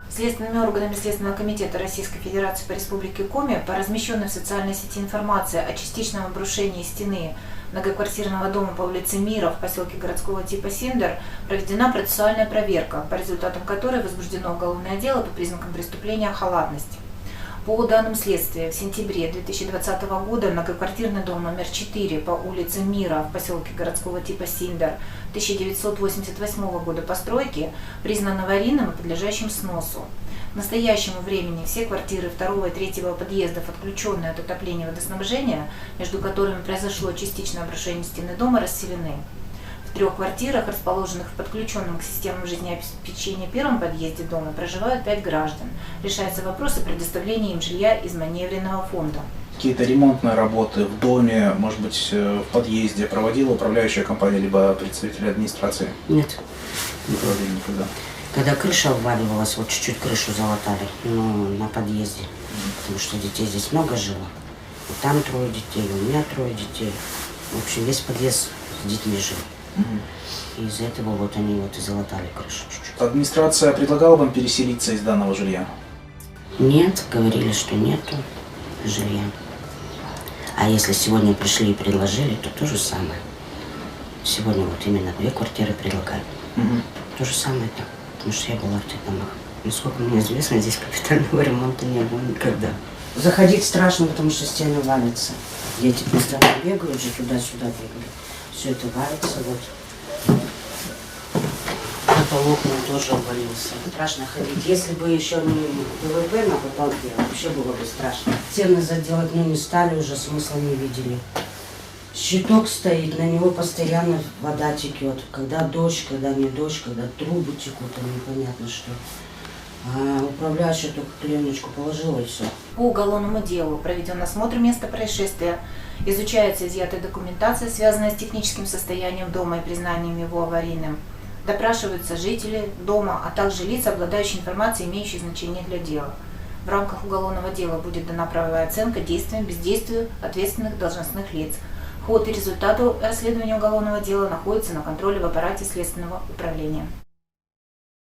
Следственными органами Следственного комитета Российской Федерации по Республике Коми по размещенной в социальной сети информации о частичном обрушении стены многоквартирного дома по улице Мира в поселке городского типа Синдер проведена процессуальная проверка, по результатам которой возбуждено уголовное дело по признакам преступления халатность. По данным следствия, в сентябре 2020 года многоквартирный дом номер 4 по улице Мира в поселке городского типа Синдер 1988 года постройки признан аварийным и подлежащим сносу. К настоящему времени все квартиры 2 и 3 подъездов, отключенные от отопления и водоснабжения, между которыми произошло частичное обрушение стены дома, расселены. В 3 квартирах, расположенных в подключенном к системам жизнеобеспечения первом подъезде дома, проживают 5 граждан. Решаются вопросы предоставления им жилья из маневренного фонда. Какие-то ремонтные работы в доме, может быть, в подъезде проводила управляющая компания, либо представители администрации? Нет. Не проводили никогда. Когда крыша обваливалась, вот чуть-чуть крышу залатали, на подъезде, потому что детей здесь много жило. И там 3 детей, у меня 3 детей. В общем, весь подъезд с детьми жил. И из-за этого вот они вот и залатали крышу чуть-чуть. Администрация предлагала вам переселиться из данного жилья? Нет, говорили, что нету жилья. А если сегодня пришли и предложили, то то же самое. Сегодня вот именно 2 квартиры предлагали. То же самое там, потому что я была в тех домах. Насколько мне известно, здесь капитального ремонта не было никогда. Заходить страшно, потому что стены валятся. Дети постоянно бегают же, туда-сюда бегают. Все это валится, вот. Потолок тоже обвалился. Страшно ходить. Если бы еще не ПВП на потолке, вообще было бы страшно. Стены заделать, не стали, уже смысла не видели. Щиток стоит, на него постоянно вода текет. Когда дождь, когда не дождь, когда трубы текут, там непонятно что. А управляющая только клееночку положила и все. По уголовному делу проведен осмотр места происшествия, изучается изъятая документация, связанная с техническим состоянием дома и признанием его аварийным. Допрашиваются жители дома, а также лица, обладающие информацией, имеющей значение для дела. В рамках уголовного дела будет дана правовая оценка действиям, бездействию ответственных должностных лиц. Ход и результаты расследования уголовного дела находятся на контроле в аппарате Следственного управления.